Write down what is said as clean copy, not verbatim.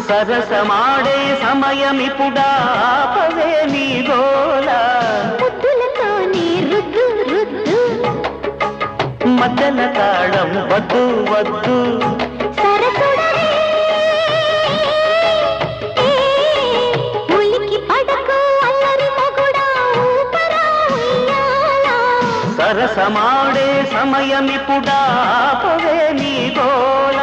సరసమాడే సమయమిపుడా ఆపవే నీ గోల ముద్దులతో నీ రుద్దు రుద్దు మద్దల తాళం వద్దు వద్దు సరసుడరే ఉలికి పడకు అల్లరి మొగుడా ఊపరా ఉయ్యాల సరసమాడే సమయమిపుడా ఆపవే నీ గోల